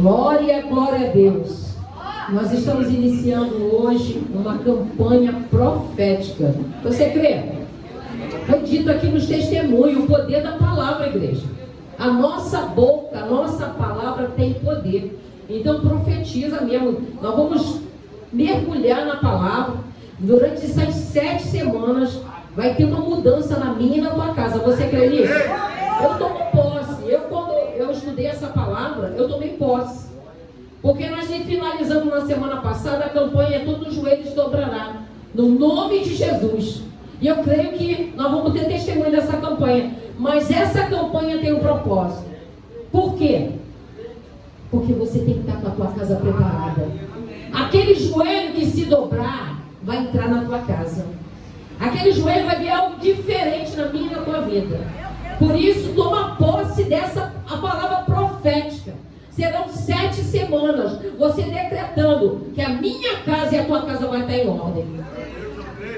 Glória, glória a Deus. Nós estamos iniciando hoje uma campanha profética. Você crê? Foi dito aqui nos testemunhos o poder da palavra, igreja. A nossa boca, a nossa palavra tem poder. Então profetiza mesmo. Nós vamos mergulhar na palavra. Durante essas 7 semanas vai ter uma mudança na minha e na tua casa. Você crê nisso? Eu tomo posse. Quando eu estudei essa palavra, eu tomei posse. Porque nós finalizamos na semana passada a campanha Todos os Joelhos Dobrará, no nome de Jesus. E eu creio que nós vamos ter testemunho dessa campanha. Mas essa campanha tem um propósito. Por quê? Porque você tem que estar com a tua casa preparada. Aquele joelho que se dobrar vai entrar na tua casa. Aquele joelho vai ver algo diferente na minha e na tua vida. Por isso, toma posse dessa a palavra profética. Serão 7 semanas, você decretando que a minha casa e a tua casa vai estar em ordem.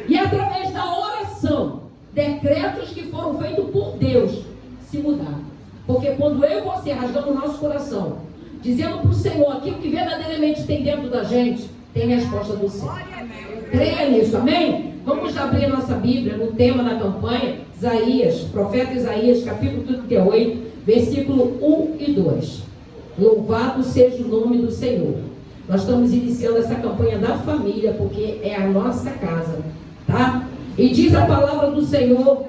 E através da oração, decretos que foram feitos por Deus se mudaram. Porque quando eu e você rasgamos o nosso coração, dizendo para o Senhor aquilo que verdadeiramente tem dentro da gente, tem resposta do céu. Creia nisso, amém? Vamos abrir a nossa Bíblia no tema da campanha, Isaías, profeta Isaías, capítulo 38, versículo 1 e 2. Louvado seja o nome do Senhor. Nós estamos iniciando essa campanha da família, porque é a nossa casa, tá? E diz a palavra do Senhor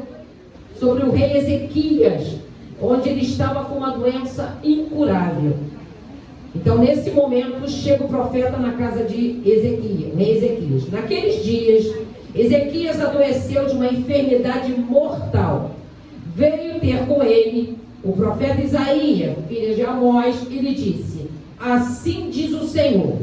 sobre o rei Ezequias, onde ele estava com uma doença incurável. Então, nesse momento, chega o profeta na casa de Ezequias, rei Ezequias. Naqueles dias, Ezequias adoeceu de uma enfermidade mortal. Veio ter com ele o profeta Isaías, filho de Amós, e lhe disse: assim diz o Senhor,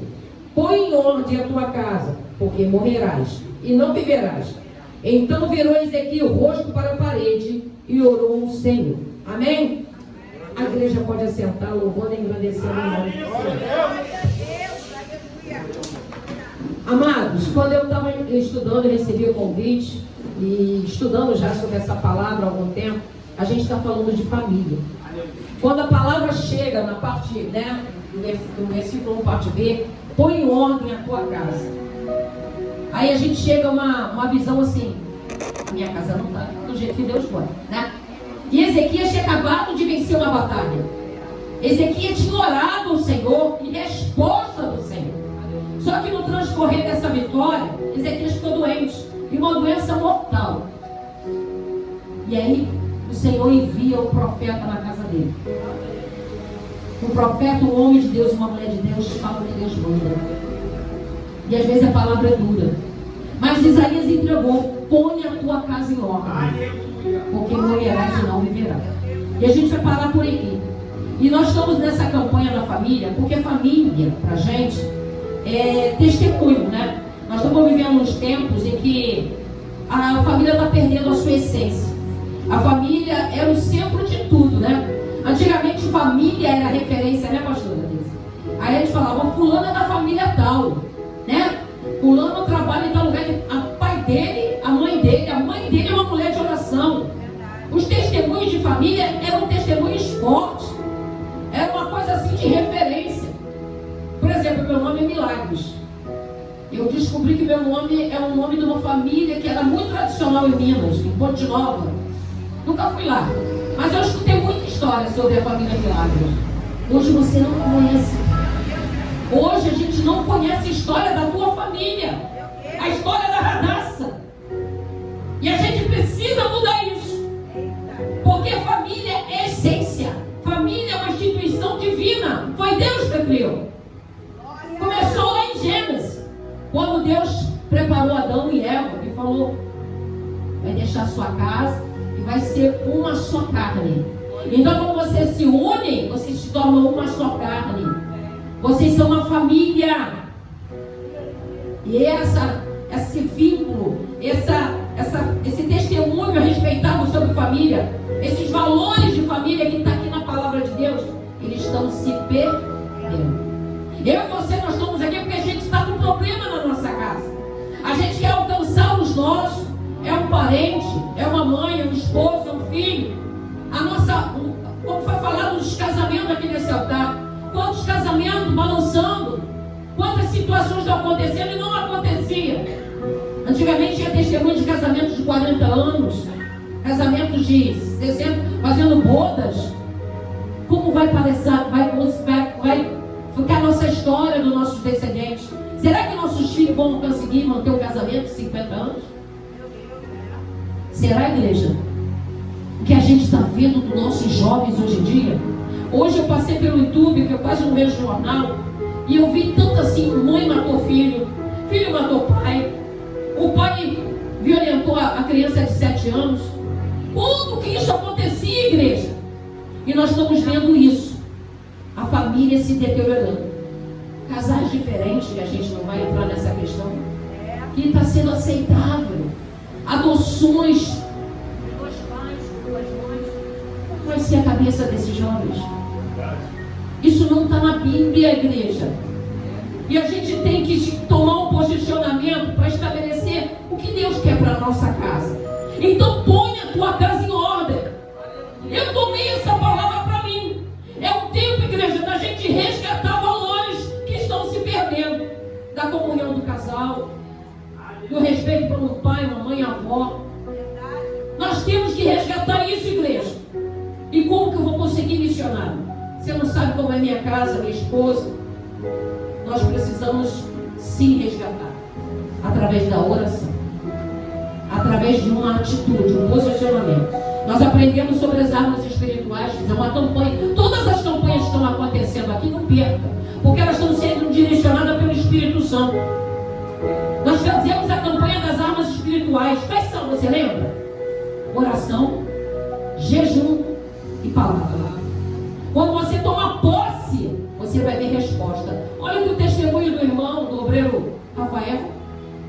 põe em ordem a tua casa, porque morrerás e não viverás. Então virou Ezequias o rosto para a parede e orou ao Senhor. Amém? A igreja pode assentar, louvando e agradecendo o nome do Senhor. Amados, quando eu estava estudando, eu recebi o convite, e estudando já sobre essa palavra há algum tempo, a gente está falando de família. Quando a palavra chega na parte, né, do versículo 1, parte B, põe em ordem a tua casa. Aí a gente chega a uma visão assim: minha casa não está do jeito que Deus quer, né? E Ezequias tinha acabado de vencer uma batalha. Ezequias tinha orado ao Senhor em resposta do Senhor. Só que no transcorrer dessa vitória, Ezequias ficou doente, e uma doença mortal. E aí o Senhor envia o profeta na casa dele. Um profeta, um homem de Deus, uma mulher de Deus, fala o que Deus manda. E às vezes a palavra é dura. Mas Isaías entregou: põe a tua casa em ordem, porque morrerás e não viverás. E a gente vai parar por aqui. E nós estamos nessa campanha da família, porque família, pra gente, é testemunho, né? Nós estamos vivendo uns tempos em que a família está perdendo a sua essência. A família era o centro de tudo, né? Antigamente família era referência, né, pastora? Aí eles falavam: fulano é da família tal, né? Fulano trabalha em tal lugar. O pai dele, a mãe dele é uma mulher de oração. Os testemunhos de família eram testemunhos fortes. Era uma coisa assim de referência. Por exemplo, meu nome é Milagres. Eu descobri que meu nome é o nome de uma família que era muito tradicional em Minas, em Ponte Nova. Nunca fui lá, mas eu escutei muita história sobre a família Milagres. Hoje você não conhece. Hoje a gente não conhece a história da tua família, a história da Radassa. E a gente precisa mudar isso, porque família é essência. Família é uma instituição divina. Foi Deus que criou. Começou lá em Gênesis, quando Deus preparou Adão e Eva e falou: vai deixar sua casa e vai ser uma só carne. Então, quando vocês se unem, vocês se tornam uma só carne. Vocês são uma família. E esse vínculo, esse testemunho respeitado sobre família, esses valores de família que está aqui na palavra de Deus, eles estão se perdendo. Eu e você, nós estamos aqui porque a gente está com problema na nossa casa. A gente quer alcançar os nossos. É um parente, é uma mãe, é um esposo, é um filho. Como foi falado nos casamentos aqui nesse altar, quantos casamentos balançando. Quantas situações estão acontecendo e não acontecia. Antigamente tinha testemunho de casamentos de 40 anos, casamentos de 60, fazendo bodas. Como vai ficar a nossa história dos nossos descendentes? Será que nossos filhos vão conseguir manter o casamento de 50 anos? Será, igreja? O que a gente está vendo dos nossos jovens hoje em dia? Hoje eu passei pelo YouTube, que eu quase não vejo jornal, e eu vi tanto assim: mãe matou filho, filho matou pai, o pai violentou a criança de 7 anos. Como que isso acontecia, igreja? E nós estamos vendo isso, a família se deteriorando, casais diferentes, que a gente não vai entrar nessa questão, que está sendo aceitável, adoções de 2 pais, 2 mães. Como vai ser a cabeça desses jovens? Isso não está na Bíblia, igreja. E a gente tem que tomar um posicionamento para estabelecer o que Deus quer para a nossa casa. Então põe a tua casa em ordem. Eu tomei essa palavra para mim. É o tempo, igreja, da gente resgatar valores que estão se perdendo. Da comunhão do casal, do respeito por um pai, uma mãe, avó. Nós temos que resgatar isso, igreja. E como que eu vou conseguir missionar? Você não sabe como é minha casa, minha esposa. Nós precisamos sim resgatar. Através da oração. Através de uma atitude, um posicionamento. Nós aprendemos sobre as armas espirituais. É uma campanha. Todas as campanhas que estão acontecendo aqui, não perca. Porque elas estão sendo direcionadas pelo Espírito Santo. Nós fazemos a campanha das armas espirituais. Quais são, você lembra? Oração, jejum e palavra. Quando você toma posse, você vai ver resposta. Olha que o testemunho do irmão, do obreiro Rafael.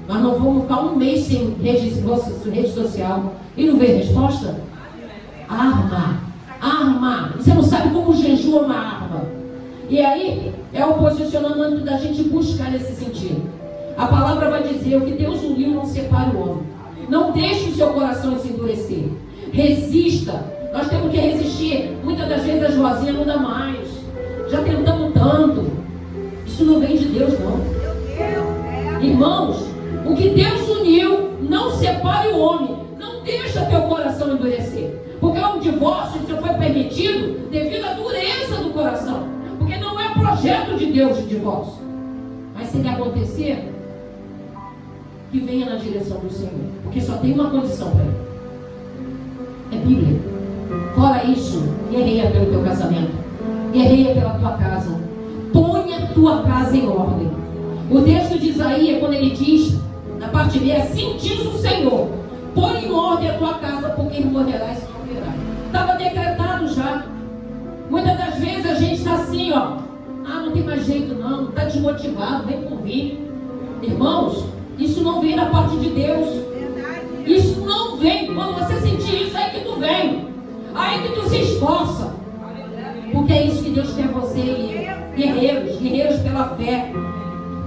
Nós não vamos ficar um mês sem rede social e não ver resposta? Arma. Você não sabe como o jejum é uma arma. E aí é o posicionamento da gente buscar nesse sentido. A palavra vai dizer: o que Deus uniu não separe o homem. Não deixe o seu coração se endurecer. Resista. Nós temos que resistir. Muitas das vezes as vozinhas não dá mais. Já tentamos tanto. Isso não vem de Deus, não. Irmãos, o que Deus uniu, não separe o homem. Não deixa teu coração endurecer. Porque o divórcio só foi permitido devido à dureza do coração. Porque não é projeto de Deus de divórcio. Mas se ele acontecer, que venha na direção do Senhor. Porque só tem uma condição para ele. É Bíblia. Fora isso, guerreia pelo teu casamento. Guerreia pela tua casa. Põe a tua casa em ordem. O texto de Isaías, quando ele diz, na parte B, assim diz o Senhor: põe em ordem a tua casa, porque morrerás e não verás. Estava decretado já. Muitas das vezes a gente está assim, ó. Não tem mais jeito não, está desmotivado, vem por vir. Irmãos, isso não vem da parte de Deus. Isso não vem. Quando você sentir isso, aí que tu vem. Aí que tu se esforça. Porque é isso que Deus quer você e guerreiros pela fé.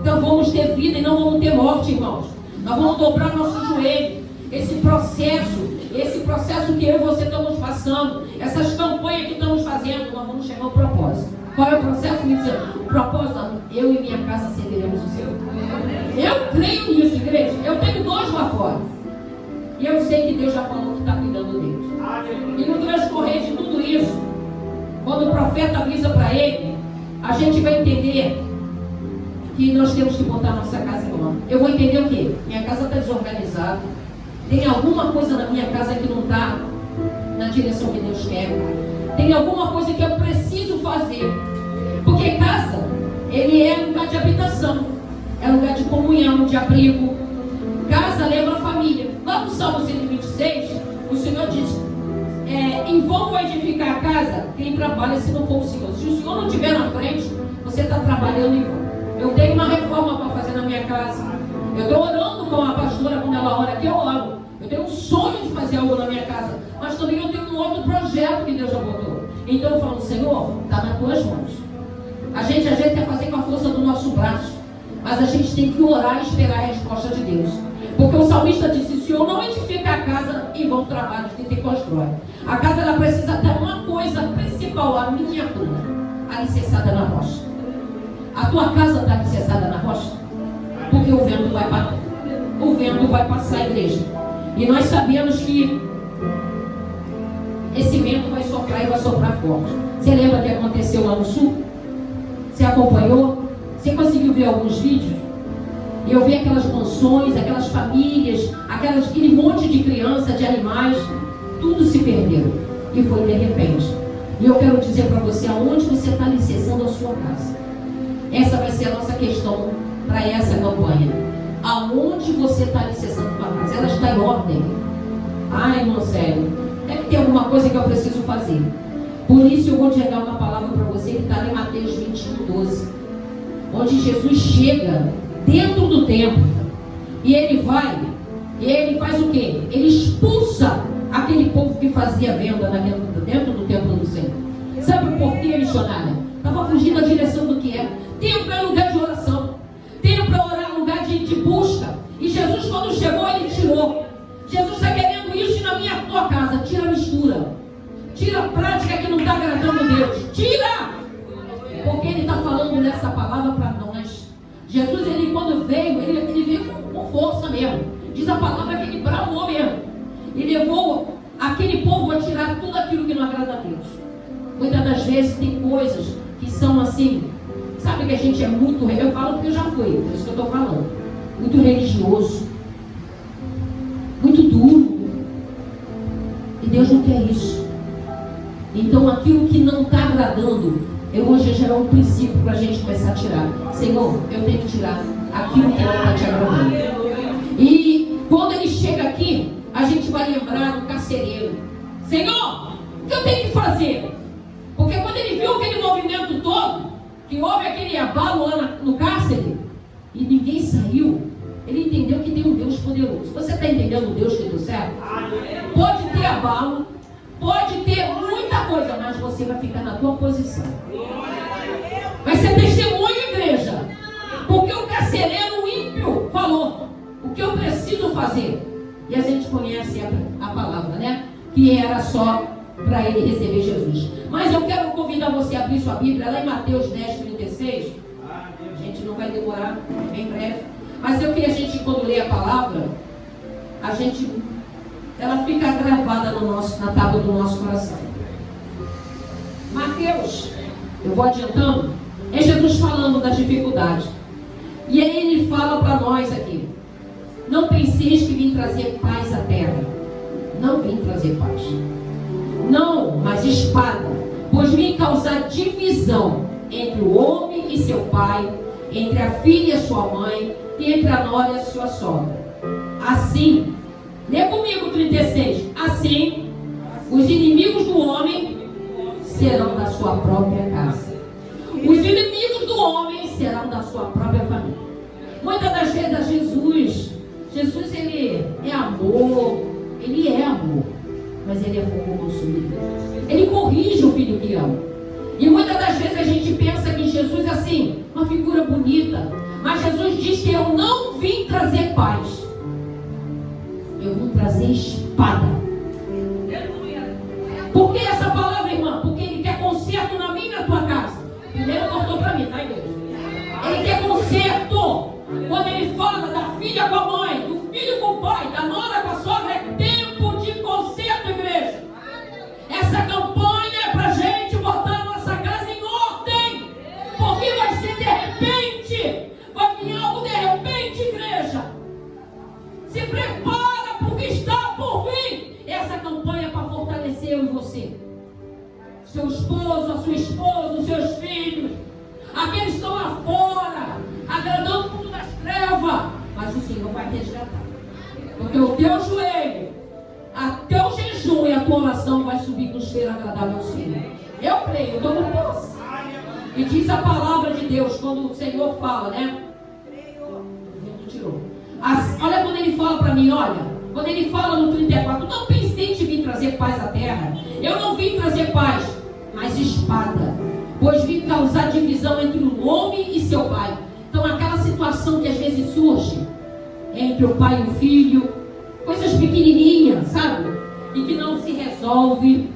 Então vamos ter vida e não vamos ter morte, irmãos. Nós vamos dobrar nosso joelho. Esse processo que eu e você estamos passando, essas campanhas que estamos fazendo, nós vamos chegar ao propósito. Qual é o processo? Me dizer, o propósito: eu e minha casa serviremos o Senhor. Eu creio nisso, igreja. Eu tenho 2 lá fora. E eu sei que Deus já falou que está cuidando deles. E no transcorrer de tudo isso, quando o profeta avisa para ele, a gente vai entender que nós temos que botar nossa casa em ordem. Eu vou entender o quê? Minha casa está desorganizada. Tem alguma coisa na minha casa que não está na direção que Deus quer. Tem alguma coisa que eu preciso fazer. Porque casa, ele é lugar de habitação. É lugar de comunhão, de abrigo. Casa lembra a família. Lá no Salmo 126, o Senhor diz: em vão vai edificar a casa quem trabalha se não for o Senhor. Se o Senhor não estiver na frente, você está trabalhando em vão. Eu tenho uma reforma para fazer na minha casa. Eu estou orando com a pastora quando ela ora aqui, eu oro. Eu tenho um sonho de fazer algo na minha casa, mas também eu tenho um outro projeto que Deus já botou. Então eu falo: Senhor, está nas tuas mãos. A gente quer fazer com a força do nosso braço, mas a gente tem que orar e esperar a resposta de Deus. Porque o salmista disse: o Senhor não edifica a casa em vão trabalho de quem constrói. A casa, ela precisa ter uma coisa principal: a minha cura, alicerçada na rocha. A tua casa está alicerçada na rocha? Porque o vento vai bater. O vento vai passar a igreja. E nós sabemos que esse vento vai soprar e vai soprar forte. Você lembra o que aconteceu lá no sul? Você acompanhou? Você conseguiu ver alguns vídeos? E eu vi aquelas mansões, aquelas famílias, aquele monte de crianças, de animais, tudo se perdeu. E foi de repente. E eu quero dizer para você, aonde você está alicerçando a sua casa? Essa vai ser a nossa questão para essa campanha. Aonde você está alicerçando a sua casa? Ela está em ordem. Ai, irmão, sério. Deve ter alguma coisa que eu preciso fazer. Por isso eu vou te dar uma palavra para você que está em Mateus 21:12. Onde Jesus chega dentro do templo. E ele vai, e ele faz o quê? Ele expulsa aquele povo que fazia venda dentro do templo do Senhor. Sabe por quê, missionária? Estava fugindo da direção do que é. Templo é lugar de oração. Templo é orar, lugar de busca. E Jesus, quando chegou, ele tirou. Jesus está querendo isso na minha tua casa. Tira a mistura. Tira a prática que não está agradando a Deus. Tira! Porque ele está falando nessa palavra para nós. Jesus, ele quando veio, ele veio com força mesmo. Diz a palavra que ele bravou mesmo. E levou aquele povo a tirar tudo aquilo que não agrada a Deus. Muitas das vezes tem coisas que são assim. Sabe que a gente é muito... Eu falo porque eu já fui, por isso que eu estou falando. Muito religioso. Muito duro. E Deus não quer isso. Então aquilo que não está agradando, eu hoje gerar um princípio para a gente começar a tirar. Senhor, eu tenho que tirar aquilo que não está te agradando. E quando ele chega aqui, a gente vai lembrar do carcereiro. Senhor, o que eu tenho que fazer? Porque quando ele viu aquele movimento todo, que houve aquele abalo lá no cárcere, e ninguém saiu, ele entendeu que tem um Deus poderoso. Você está entendendo o Deus que deu certo? Pode ter abalo, pode ter muita coisa, mas você vai ficar na tua posição. Vai ser testemunho, igreja. Porque o carcereiro ímpio falou: o que eu preciso fazer? E a gente conhece a palavra, né? Que era só para ele receber Jesus. Mas eu quero convidar você a abrir sua Bíblia lá em Mateus 10:36. A gente não vai demorar, bem breve. Mas eu queria a gente, quando lê a palavra, ela fica gravada na tábua do nosso coração. Mateus, eu vou adiantando, é Jesus falando das dificuldades. E aí ele fala para nós aqui: não penseis que vim trazer paz à terra. Não vim trazer paz. Não, mas espada. Pois vim causar divisão entre o homem e seu pai, entre a filha e a sua mãe, e entre a nora e a sua sogra. Assim, lê comigo 36. Assim, os inimigos do homem serão da sua própria casa. Os inimigos do homem serão da sua própria família. Muitas das vezes Jesus ele é amor, mas ele é fogo consumidor. Ele corrige o filho que ama. E muitas das vezes a gente pensa que Jesus é assim, uma figura bonita. Mas Jesus diz que eu não vim trazer paz. Eu vim trazer espada. Por que essa palavra, irmã? Porque ele quer conserto na minha e na tua casa. Primeiro cortou para mim, tá, igreja? Ele quer conserto. Quando ele fala da filha com a mãe, do filho com o pai, da nora com a sogra, é tempo de conserto, igreja. Essa campanha é pra gente botar a nossa casa em ordem. Porque vai ser de repente. Vai vir algo de repente, igreja. Se prepara porque está por vir. Essa campanha é para fortalecer eu e você. Seu esposo, a sua esposa, os seus filhos. Aqueles que estão lá fora, agradando o mundo das trevas. Mas o Senhor vai resgatar. Porque o teu joelho, até o jejum e a tua oração vai subir com cheiro agradável ao Senhor. Eu creio, eu estou com posse. E diz a palavra de Deus, quando o Senhor fala, né? Olha quando ele fala para mim, olha. Quando ele fala no 34, não pensei em vir trazer paz à terra. Eu não vim trazer paz, mas espada. Pois vim causar divisão entre o homem e seu pai. Então aquela situação que às vezes surge entre o pai e o filho, coisas pequenininhas, sabe? E que não se resolve.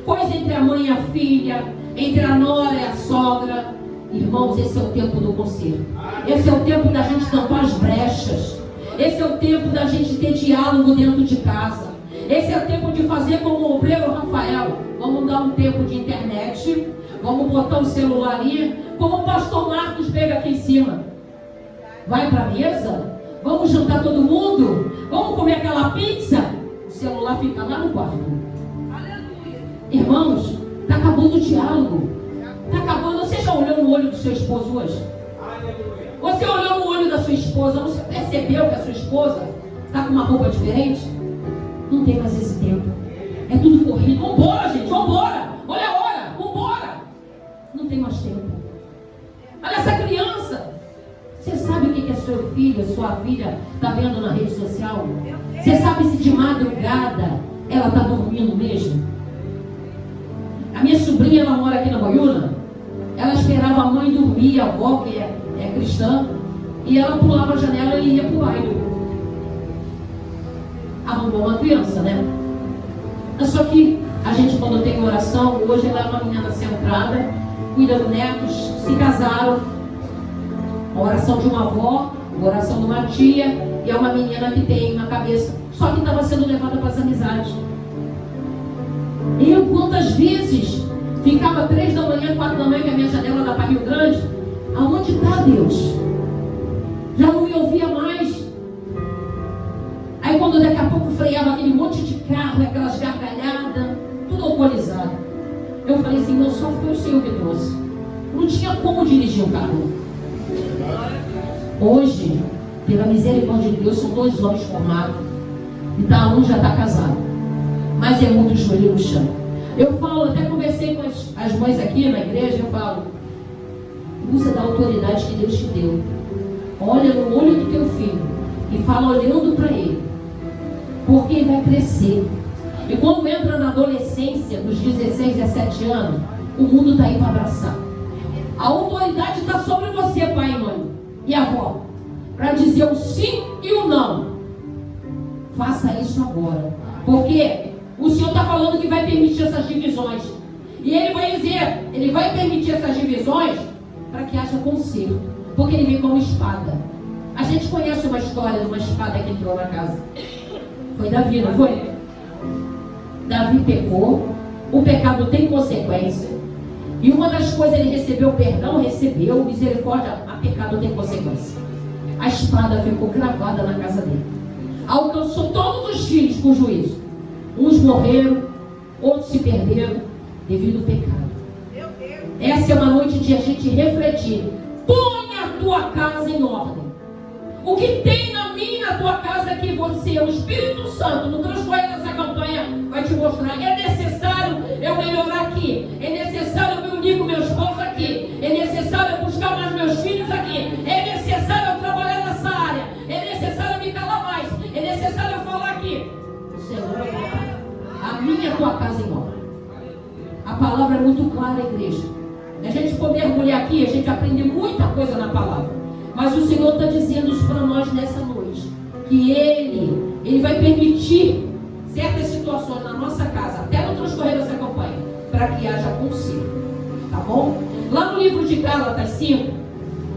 Coisa entre a mãe e a filha, entre a nora e a sogra. Irmãos, esse é o tempo do conserto. Esse é o tempo da gente tampar as brechas. Esse é o tempo da gente ter diálogo dentro de casa. Esse é o tempo de fazer como o obreiro Rafael. Vamos dar um tempo de internet. Vamos botar o celular ali. Como o pastor Marcos pega aqui em cima. Vai para a mesa? Vamos jantar todo mundo? Vamos comer aquela pizza? O celular fica lá no quarto. Aleluia. Irmãos, está acabando o diálogo. Está acabando. Você já olhou no olho do seu esposo hoje? Aleluia. Você olhou no olho da sua esposa? Você percebeu que a sua esposa está com uma roupa diferente? Não tem mais esse tempo. É tudo corrido. Vambora, gente, vambora. Olha a hora, vambora. Não tem mais tempo. Olha essa criança. Você sabe o que é seu filho, sua filha está vendo na rede social? Você sabe se de madrugada ela está dormindo mesmo? A minha sobrinha, ela mora aqui na Goiúna. Ela esperava a mãe dormir, a avó, que é cristã, e ela pulava a janela e ia para o baile. Arrumou uma criança, né? Só que a gente, quando tem oração, hoje ela é uma menina centrada, cuida dos netos, se casaram. A oração de uma avó, a oração de uma tia, e é uma menina que tem na cabeça. Só que estava sendo levada para as amizades. Eu, quantas vezes, ficava 3 da manhã, 4 da manhã, que a minha janela dá para Rio Grande. Aonde está Deus? Já não me ouvia mais. Aí quando daqui a pouco freava aquele monte de carro, aquelas gargalhadas, tudo alcoolizado. Eu falei assim, meu, só foi o Senhor que trouxe. Não tinha como dirigir o carro. Hoje, pela misericórdia de Deus, são 2 homens formados. E um já está casado. Mas é muito joelho no chão. Eu falo, até conversei com as mães aqui na igreja, eu falo, usa da autoridade que Deus te deu. Olha no olho do teu filho e fala olhando para ele. Porque ele vai crescer. E quando entra na adolescência, dos 16, 17 anos, o mundo está aí para abraçar. A autoridade está sobre você, pai e mãe e avó, para dizer o sim e o não. Faça isso agora. Porque o Senhor está falando que vai permitir essas divisões. E Ele vai dizer, Ele vai permitir essas divisões para que haja conserto. Porque Ele vem como espada. A gente conhece uma história de uma espada que entrou na casa. Foi Davi, não foi? Davi pecou. O pecado tem consequência. E uma das coisas, ele recebeu perdão, recebeu misericórdia. A pecado tem consequência. A espada ficou cravada na casa dele. Alcançou todos os filhos com juízo. Uns morreram, outros se perderam devido ao pecado. Essa é uma noite de a gente refletir. Põe a tua casa em ordem. O que tem na minha e na tua casa que você, o Espírito Santo, no transcorrer dessa campanha, vai te mostrar. É necessário eu melhorar aqui. É necessário eu me unir com meu esposo aqui. É necessário eu buscar mais meus filhos aqui. É necessário eu trabalhar nessa área. É necessário eu me calar mais. É necessário eu falar aqui. O Senhor vai botar a minha e a tua casa em ordem. A palavra é muito clara, igreja. A gente for mergulhar aqui, a gente aprende muita coisa na palavra. Mas o Senhor está dizendo isso para nós nessa noite. Que Ele vai permitir certas situações na nossa casa, até no transcorrer dessa campanha, para que haja conserto. Tá bom? Lá no livro de Gálatas 5,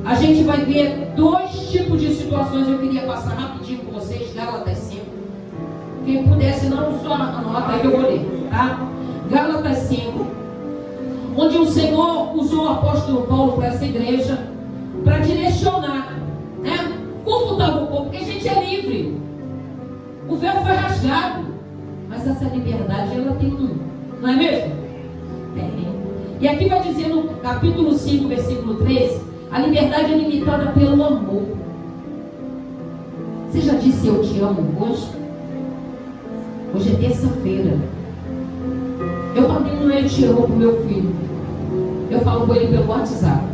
a gente vai ver 2 tipos de situações. Eu queria passar rapidinho com vocês, Gálatas 5. Quem pudesse, não só anota aí que eu vou ler, tá? Gálatas 5, onde o Senhor usou o apóstolo Paulo para essa igreja, para direcionar, né? Como estava o povo, porque a gente é livre. O véu foi rasgado, mas essa liberdade ela tem não é mesmo? Tem. E aqui vai dizer no capítulo 5, versículo 13, a liberdade é limitada pelo amor. Você já disse eu te amo hoje? Hoje é terça-feira. Eu mandei um eu te amo pro meu filho. Eu falo com ele pelo WhatsApp.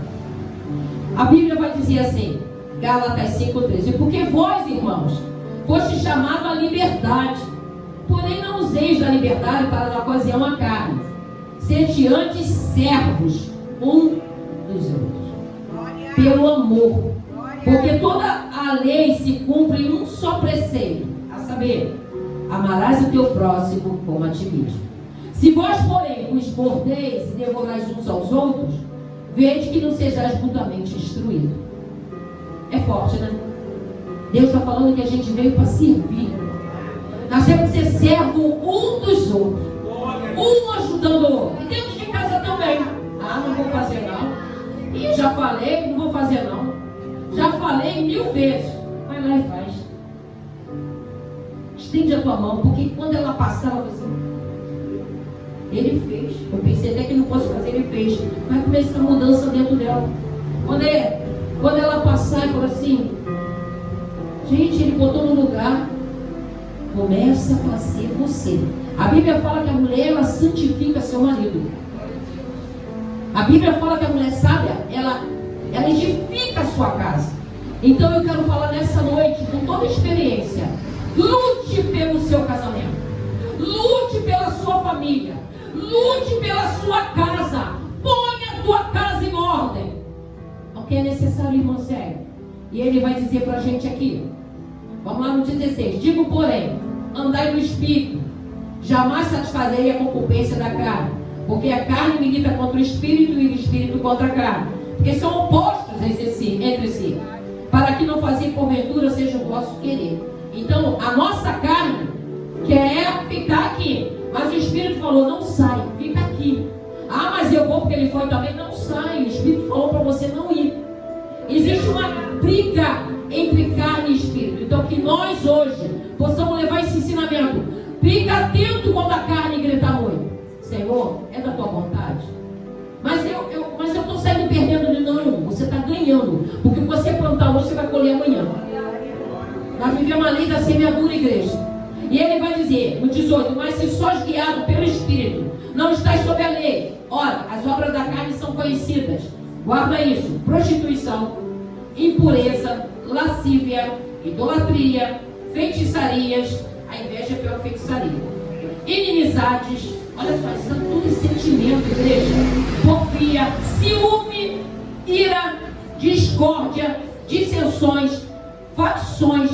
A Bíblia vai dizer assim, Gálatas 5,13: porque vós, irmãos, foste chamados à liberdade, porém não useis da liberdade para dar ocasião à carne. Sede antes servos um dos outros, pelo amor. Porque toda a lei se cumpre em um só preceito, a saber, amarás o teu próximo como a ti mesmo. Se vós, porém, vos mordeis e devorais uns aos outros, Vede que não sejais mutuamente instruídos. É forte, né? Deus está falando que a gente veio para servir. Nós temos que ser servo um dos outros, um ajudando o outro. E dentro de casa também. Ah, não vou fazer não. E já falei, não vou fazer não. Já falei 1000 vezes. Vai lá e faz. Estende a tua mão, porque quando ela passar, ela vai dizer, ele fez. Eu pensei até que não fosse fazer, ele fez. Vai começar a mudança dentro dela. Quando ela passar e falar assim, gente, ele botou no lugar. Começa a fazer você. A Bíblia fala que a mulher, ela santifica seu marido. A Bíblia fala que a mulher sábia, ela edifica a sua casa. Então eu quero falar nessa noite, com toda a experiência, lute pelo seu casamento. Lute pela sua família. Lute pela sua casa. Ponha a tua casa em ordem. O que é necessário, irmão Sérgio? E ele vai dizer para a gente aqui. Vamos lá no 16. Digo, porém, andai no Espírito, jamais satisfazerei a concupiscência da carne, porque a carne milita contra o Espírito e o Espírito contra a carne, porque são opostos entre si, para que não fazer porventura seja o vosso querer. Então, a nossa carne quer ficar aqui, mas o Espírito falou, não sai, fica aqui. Ah, mas eu vou porque ele foi também. Não sai, o Espírito falou para você não ir. Existe uma briga entre carne e espírito. Então que nós hoje possamos levar esse ensinamento. Fica atento quando a carne grita muito. Senhor, é da tua vontade? Mas eu estou saindo perdendo de não. Você está ganhando. Porque você plantar hoje, você vai colher amanhã. Nós vivemos a lei da semeadura, igreja. E ele vai dizer, no 18, mas se sois guiado pelo Espírito, não estáis sob a lei. Ora, as obras da carne são conhecidas. Guarda isso. Prostituição, impureza, lascívia, idolatria, feitiçarias. A inveja é pior que feitiçaria. Inimizades. Olha só, isso são tudo sentimento, igreja. Porfia, ciúme, ira, discórdia, dissensões, facções,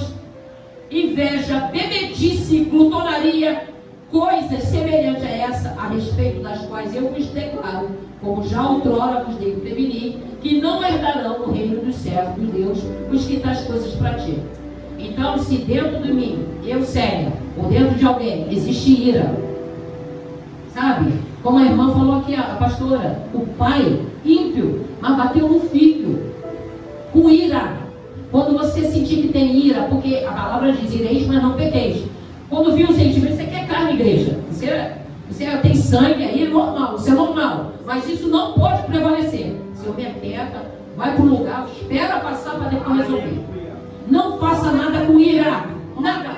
inveja, bebedice, glutonaria, coisas semelhantes a essa, a respeito das quais eu vos declaro, como já outrora vos dei prevenir, que não herdarão o reino dos servos de Deus os que tais coisas praticam. Então, se dentro de mim, eu séria, ou dentro de alguém, existe ira, sabe? Como a irmã falou aqui, a pastora, o pai ímpio, mas bateu no filho, com ira. Quando você sentir que tem ira, porque a palavra diz, ireis, mas não pequeis. Quando viu o sentimento, você quer carne, igreja. Você tem sangue aí, é normal, isso é normal. Mas isso não pode prevalecer. Se eu me aquieta, vai para um lugar, espera passar para depois resolver. Não faça nada com ira, nada.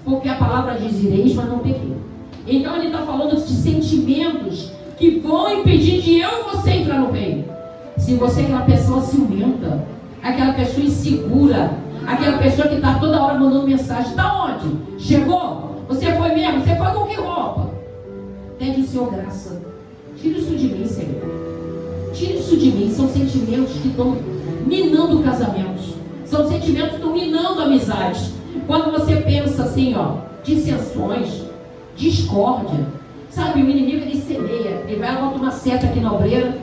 Porque a palavra diz, ireis, mas não pequeis. Então ele está falando de sentimentos que vão impedir de eu e você entrar no reino. Se você é aquela pessoa ciumenta, aquela pessoa insegura, aquela pessoa que está toda hora mandando mensagem, está onde? Chegou? Você foi mesmo? Você foi com que roupa? Pede o Senhor graça. Tira isso de mim, Senhor. Tira isso de mim. São sentimentos que estão minando casamentos. São sentimentos que estão minando amizades. Quando você pensa assim, ó, dissensões, discórdia, sabe, o inimigo ele semeia, ele vai lá, bota uma seta aqui na obreira,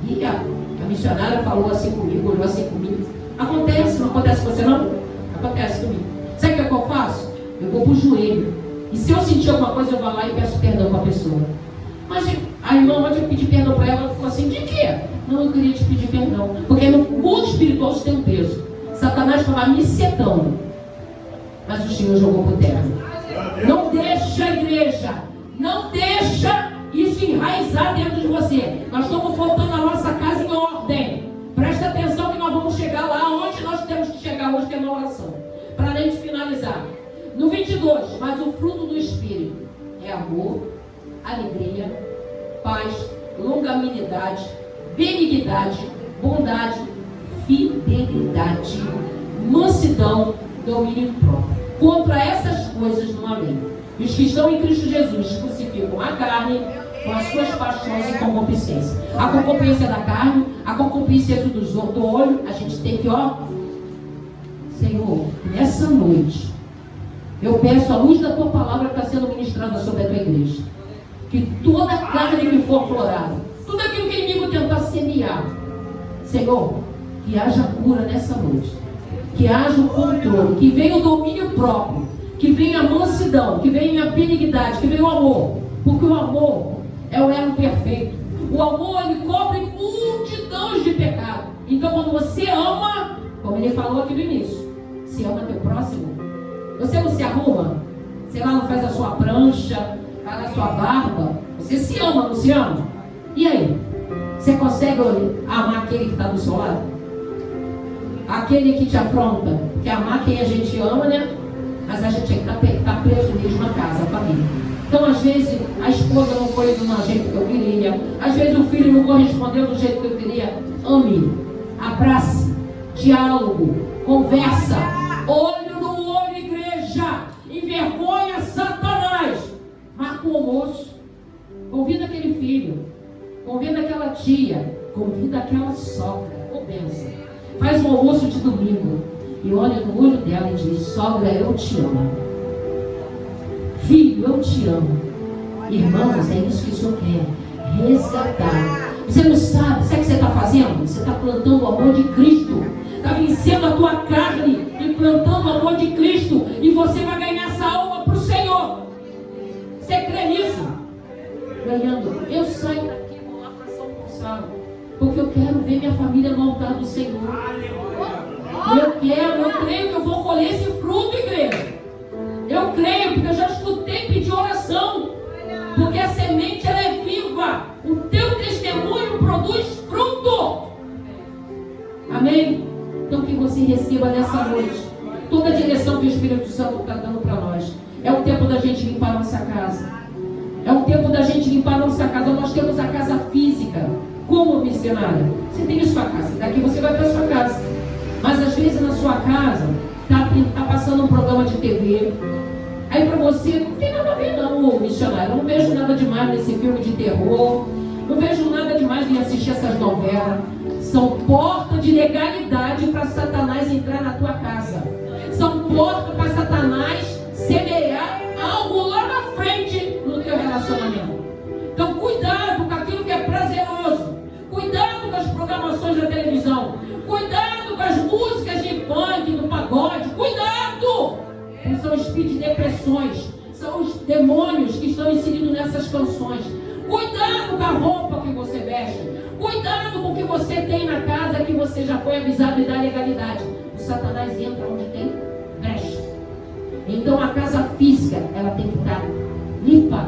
e a missionária falou assim comigo, olhou assim comigo. Acontece, não acontece com você não? Acontece comigo. Sabe o que eu faço? Eu vou pro joelho, e se eu sentir alguma coisa, eu vou lá e peço perdão para a pessoa. Mas a irmã, ontem eu pedi perdão para ela, ela falou assim, de quê? Não, eu queria te pedir perdão, porque no mundo espiritual isso tem um peso. Satanás estava me setando, mas o Senhor jogou por terra. Não deixa a igreja, não deixa isso enraizar dentro de você. Nós estamos voltando a nossa casa em ordem. Presta atenção que nós vamos chegar lá onde nós temos que chegar hoje, que é na oração. Para a gente finalizar. No 22, mas o fruto do Espírito é amor, alegria, paz, longanimidade, benignidade, bondade, fidelidade, mansidão, domínio próprio. Contra essas coisas não há lei. Os que estão em Cristo Jesus crucificam a carne com as suas paixões e concupiscência. A concupiscência da carne, a concupiscência do olho, a gente tem que, ó, Senhor, nessa noite, eu peço a luz da tua palavra que está sendo ministrada sobre a tua igreja, que toda carne que for aflorada tudo aquilo que o inimigo tentar semear. Senhor, que haja cura nessa noite, que haja o controle, que venha o domínio próprio, que venha a mansidão, que venha a benignidade, que venha o amor, porque o amor é o elo perfeito. O amor, ele cobre multidões de pecados. Então, quando você ama, como ele falou aqui no início, se ama teu próximo. Você não se arruma, você lá não faz a sua prancha, faz a sua barba. Você se ama, não se ama? E aí? Você consegue amar aquele que está do seu lado? Aquele que te afronta? Porque amar quem a gente ama, né? Mas a gente está preso na mesma casa, a família. Então, às vezes, a esposa não foi do jeito que eu queria. Às vezes, o filho não correspondeu do jeito que eu queria. Ame, abrace, diálogo, conversa, olho no olho, igreja. Envergonha Satanás. Marca o almoço. Convida aquele filho. Convida aquela tia. Convida aquela sogra. Ou benção. Faz um almoço de domingo. E olha no olho dela e diz: sogra, eu te amo. Filho, eu te amo. Irmãos, é isso que o Senhor quer. Resgatar. Você não sabe o que você está fazendo? Você está plantando o amor de Cristo. Está vencendo a tua carne e plantando o amor de Cristo. E você vai ganhar essa alma para o Senhor. Você crê nisso? Ganhando. Eu saio daqui, vou lá para São Gonçalo, porque eu quero ver minha família no altar do Senhor. Eu creio que eu vou colher esse fruto, igreja. Eu creio, porque eu já escutei pedir oração. Porque a semente, ela é viva. O teu testemunho produz fruto. Amém? Então que você receba nessa noite toda a direção que o Espírito Santo está dando para nós. É o tempo da gente limpar a nossa casa. É o tempo da gente limpar a nossa casa. Nós temos a casa física. Como missionária? Você tem a sua casa. Daqui você vai para a sua casa. Mas às vezes na sua casa está passando um programa de TV. Aí para você não tem nada a ver não, missionário. Eu não vejo nada demais nesse filme de terror. Não vejo nada demais em assistir essas novelas. São portas de legalidade para Satanás entrar na tua casa. São portas para Satanás semear algo lá na frente no teu relacionamento. Então cuidado com aquilo que é prazeroso. Cuidado com as programações da televisão. Cuidado com as músicas de funk, do pagode. Cuidado! São espíritos de depressões. São os demônios que estão inseridos nessas canções. Cuidado com a roupa que você veste. Cuidado com o que você tem na casa, que você já foi avisado e dá legalidade. O Satanás entra onde tem brecha. Então a casa física, ela tem que estar limpa,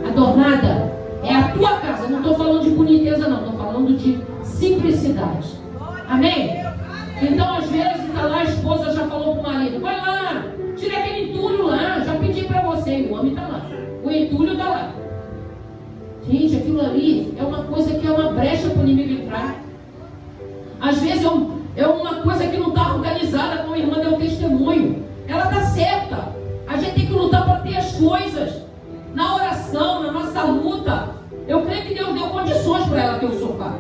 adornada. É a tua casa. Não estou falando de boniteza não. Estou falando de simplicidade. Amém? Então às vezes está lá, a esposa já falou para o marido: vai lá, tira aquele entulho lá. Já pedi para você. E o homem está lá. O entulho está lá. Gente, aquilo ali é uma coisa que é uma brecha para o inimigo entrar. Às vezes é uma coisa que não está organizada, como a irmã deu testemunho. Ela está certa. A gente tem que lutar para ter as coisas. Na oração, na nossa luta. Eu creio que Deus deu condições para ela ter o sofá.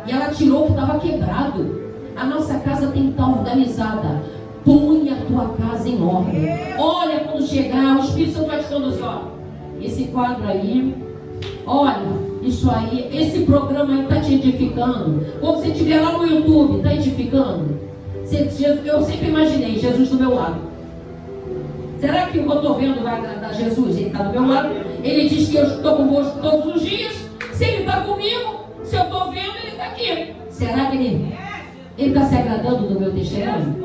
E ela tirou o que estava quebrado. A nossa casa tem que estar organizada. Põe a tua casa em ordem. Olha, quando chegar, o Espírito Santo vai te conduzir. Ó, esse quadro aí. Olha, isso aí, esse programa aí está te edificando. Quando você estiver lá no YouTube, está edificando? Eu sempre imaginei Jesus do meu lado. Será que o que eu estou vendo vai agradar Jesus? Ele está do meu lado. Ele diz que eu estou convosco todos os dias. Se ele está comigo, se eu estou vendo, ele está aqui. Será que ele está se agradando do meu testemunho?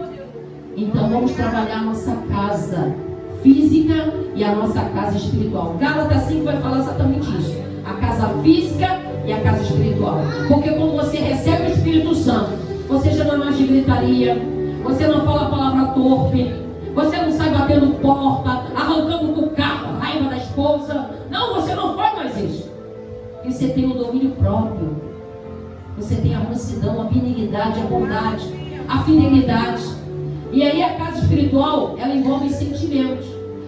Então vamos trabalhar a nossa casa física e a nossa casa espiritual. Gálatas 5 vai falar exatamente isso. A casa física e a casa espiritual. Porque quando você recebe o Espírito Santo, você já não é mais de gritaria, você não fala a palavra torpe, você não sai batendo porta, arrancando com o carro, raiva da esposa. Não, você não faz mais isso. Porque você tem o domínio próprio. Você tem a mansidão, a benignidade, a bondade, a fidelidade. E aí a casa espiritual, ela envolve sentimentos.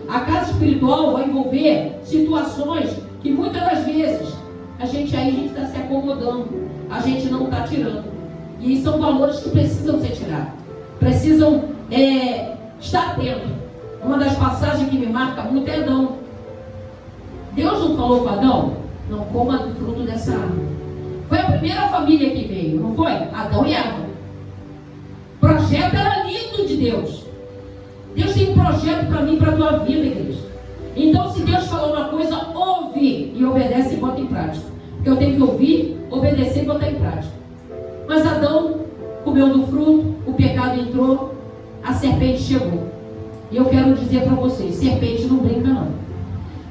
A casa espiritual vai envolver situações que muitas das vezes a gente está se acomodando, a gente não está tirando. E são valores que precisam ser tirados. Precisam estar atento. Uma das passagens que me marca muito é Adão. Deus não falou para Adão: não coma do fruto dessa árvore. a primeira família que veio, não foi? Adão e Eva. O projeto era lindo de Deus. Deus tem um projeto para mim, para a tua vida, igreja. Então, se Deus falou uma coisa, ouve e obedece e bota em prática. Porque eu tenho que ouvir, obedecer e botar em prática. Mas Adão comeu do fruto, o pecado entrou, a serpente chegou. E eu quero dizer para vocês, serpente não brinca não.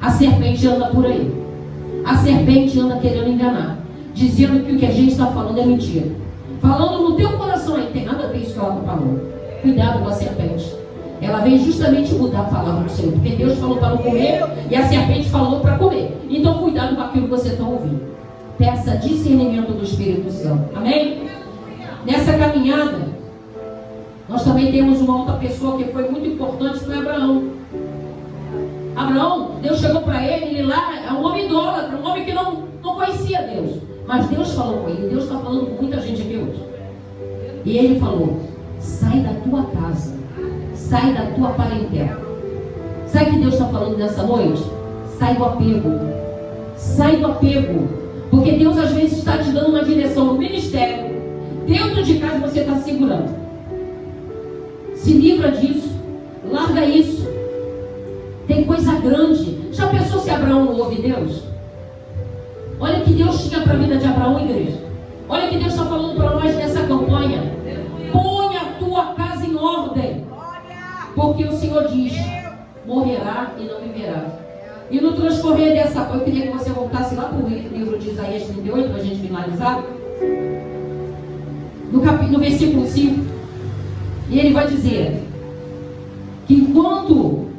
A serpente anda por aí. A serpente anda querendo enganar, dizendo que o que a gente está falando é mentira. Falando no teu coração aí, tem nada a ver isso que ela está falando. Cuidado com a serpente. Ela veio justamente mudar a palavra do Senhor, porque Deus falou para não comer e a serpente falou para comer. Então cuidado com aquilo que você está ouvindo. Peça discernimento do Espírito Santo. Amém? Nessa caminhada, nós também temos uma outra pessoa que foi muito importante, foi Abraão. Abraão, Deus chegou para ele lá, é um homem idólatra, um homem que não conhecia Deus. Mas Deus falou com ele, Deus está falando com muita gente aqui hoje. E ele falou, sai da tua casa, sai da tua parentela. Sabe o que Deus está falando nessa noite? Sai do apego. Sai do apego. Porque Deus às vezes está te dando uma direção no ministério. Dentro de casa você está segurando. Se livra disso. Larga isso. Tem coisa grande. Já pensou se Abraão não ouve Deus? Olha o que Deus tinha para a vida de Abraão, igreja. Olha o que Deus está falando para nós nessa campanha. Põe a tua casa em ordem. Porque o Senhor diz, morrerá e não viverá. E no transcorrer dessa coisa, eu queria que você voltasse lá para o livro de Isaías 38, para a gente finalizar. No versículo 5. E ele vai dizer que enquanto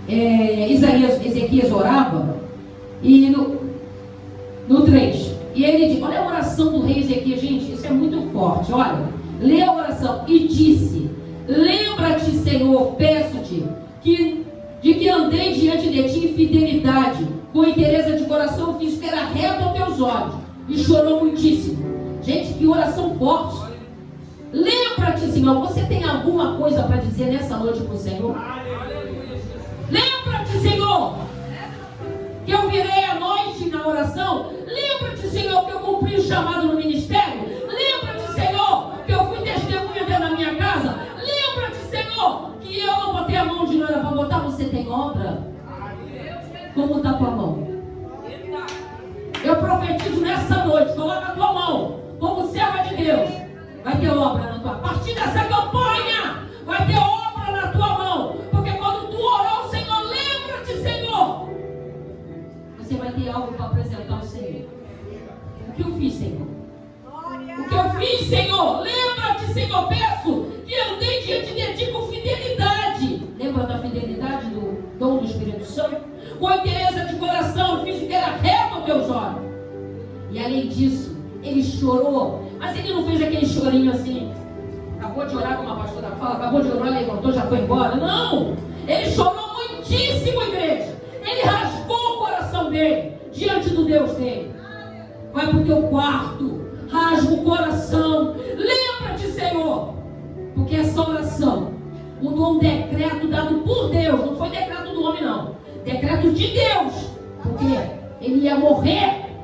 Ezequias orava, e no 3, e ele diz, olha a oração do rei Ezequias, gente, isso é muito forte, olha, lê a oração, e disse, lembra-te, Senhor, peço-te, de que andei diante de ti em fidelidade, com inteireza de coração, fiz que era reto aos teus olhos, e chorou muitíssimo. Gente, que oração forte. Lembra-te, Senhor, você tem alguma coisa para dizer nessa noite para o Senhor? Lembra-te, Senhor, que eu virei à noite na oração. Lembra-te, Senhor, que eu cumpri o chamado no ministério. Lembra-te, Senhor, que eu fui testemunha dentro da minha casa. Lembra-te, Senhor, que eu não botei a mão de nada para botar. Você tem obra? Como está a tua mão? Eu profetizo nessa noite, coloca a tua mão como serva de Deus. Vai ter obra na tua. A partir dessa campanha, vai ter obra na tua mão. Porque quando tu orar o Senhor, lembra-te, Senhor. Você vai ter algo para apresentar ao Senhor. O que eu fiz, Senhor? O que eu fiz, Senhor? Lembra-te, Senhor. Peço que andei diante de ti com fidelidade. Lembra da fidelidade do dom do Espírito Santo? Com inteireza de coração, fiz o que era reto aos teus olhos. E além disso, ele chorou. Mas ele não fez aquele chorinho assim. Acabou de orar, como a pastora fala, acabou de orar, levantou, já foi embora. Não! Ele chorou muitíssimo, igreja. Ele rasgou o coração dele diante do Deus dele. Vai para o teu quarto, rasga o coração. Lembra-te, Senhor. Porque essa oração mudou um decreto dado por Deus. Não foi decreto do homem, não. Decreto de Deus. Porque ele ia morrer.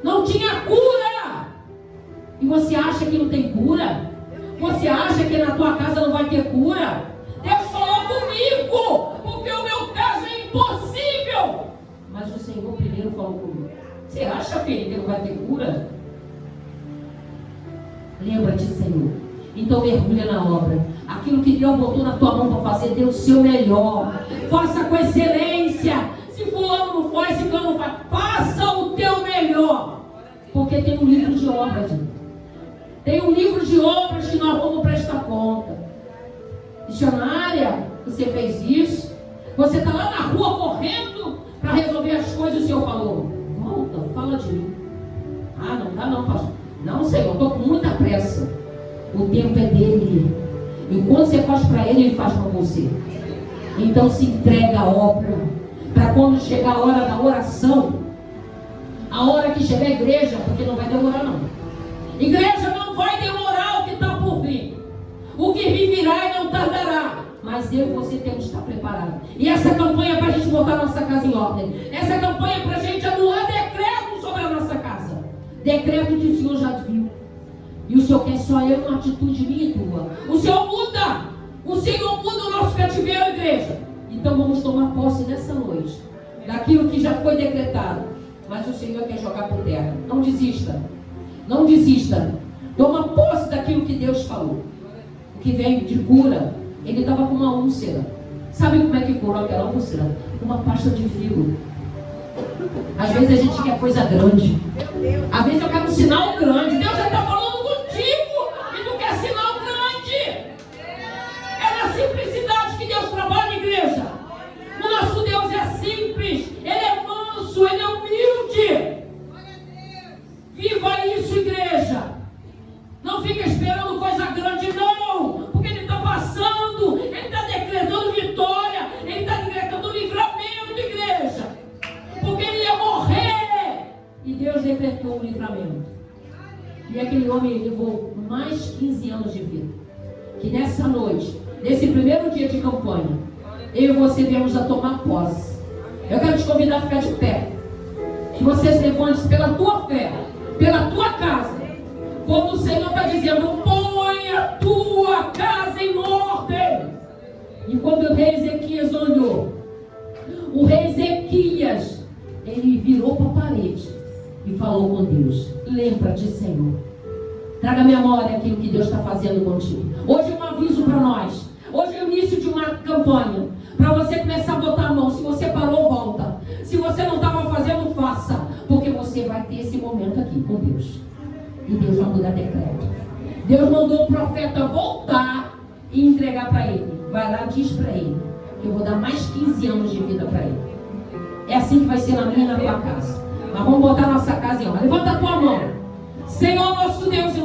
Não tinha cura. E você acha que não tem cura? Você acha que na tua casa não vai ter cura? Deus falou comigo, porque o meu caso é impossível. Mas o Senhor primeiro falou comigo. Você acha, filho, que não vai ter cura? Lembra-te, Senhor. Então mergulha na obra. Aquilo que Deus botou na tua mão para fazer, dê o seu melhor. Faça com excelência. Se fulano não faz, se fulano não faz, faça o teu melhor. Porque tem um livro de obras, gente. Tem um livro de obras que nós vamos prestar conta. Missionária, você fez isso. Você está lá na rua correndo para resolver as coisas. O Senhor falou, volta, fala de mim. Ah, não dá não, pastor. Não, Senhor, eu estou com muita pressa. O tempo é dele. Enquanto você faz para ele, ele faz para você. Então se entrega a obra. Para quando chegar a hora da oração, a hora que chegar a igreja, porque não vai demorar não. Igreja não vai demorar o que está por vir. O que virá e não tardará. Mas eu e você temos que estar preparados. E essa campanha é para a gente botar a nossa casa em ordem. Essa campanha é para a gente anular decreto sobre a nossa casa. Decreto que o Senhor já viu. E o Senhor quer só eu uma atitude minha e tua. O Senhor muda. O Senhor muda o nosso cativeiro, igreja. Então vamos tomar posse nessa noite daquilo que já foi decretado. Mas o Senhor quer jogar por terra. Não desista. Não desista. Toma posse daquilo que Deus falou. O que vem de cura. Ele estava com uma úlcera. Sabe como é que curou aquela úlcera? Uma pasta de filo. Às vezes a gente quer coisa grande. Às vezes eu quero um sinal grande. Deus já está falando contigo e tu quer sinal grande. É na simplicidade que Deus trabalha, igreja. O nosso Deus é simples. Ele é manso, Ele é humilde. Viva isso, igreja. Não fica esperando coisa grande, não. Porque Ele está passando. Ele está decretando vitória. Ele está decretando livramento, igreja. Porque Ele ia morrer. E Deus decretou o livramento. E aquele homem levou mais 15 anos de vida. Que nessa noite, nesse primeiro dia de campanha, eu e você viemos a tomar posse. Eu quero te convidar a ficar de pé. Que você se levante pela tua fé, pela tua casa. Como o Senhor está dizendo, põe a tua casa em ordem. E quando o rei Ezequias olhou, o rei Ezequias, ele virou para a parede e falou com Deus: lembra-te, Senhor, traga à memória aquilo que Deus está fazendo contigo. Hoje é um aviso para nós. Hoje é o início de uma campanha para você começar a botar a mão. Se você parou, volta. Se você não estava fazendo, faça. Porque você vai ter esse momento aqui com Deus. E Deus vai mudar decreto. Deus mandou o profeta voltar e entregar para ele. Vai lá e diz para ele que eu vou dar mais 15 anos de vida para ele. É assim que vai ser na minha e na tua casa. Mas vamos botar nossa casa em ordem. Levanta a tua mão. Senhor nosso Deus e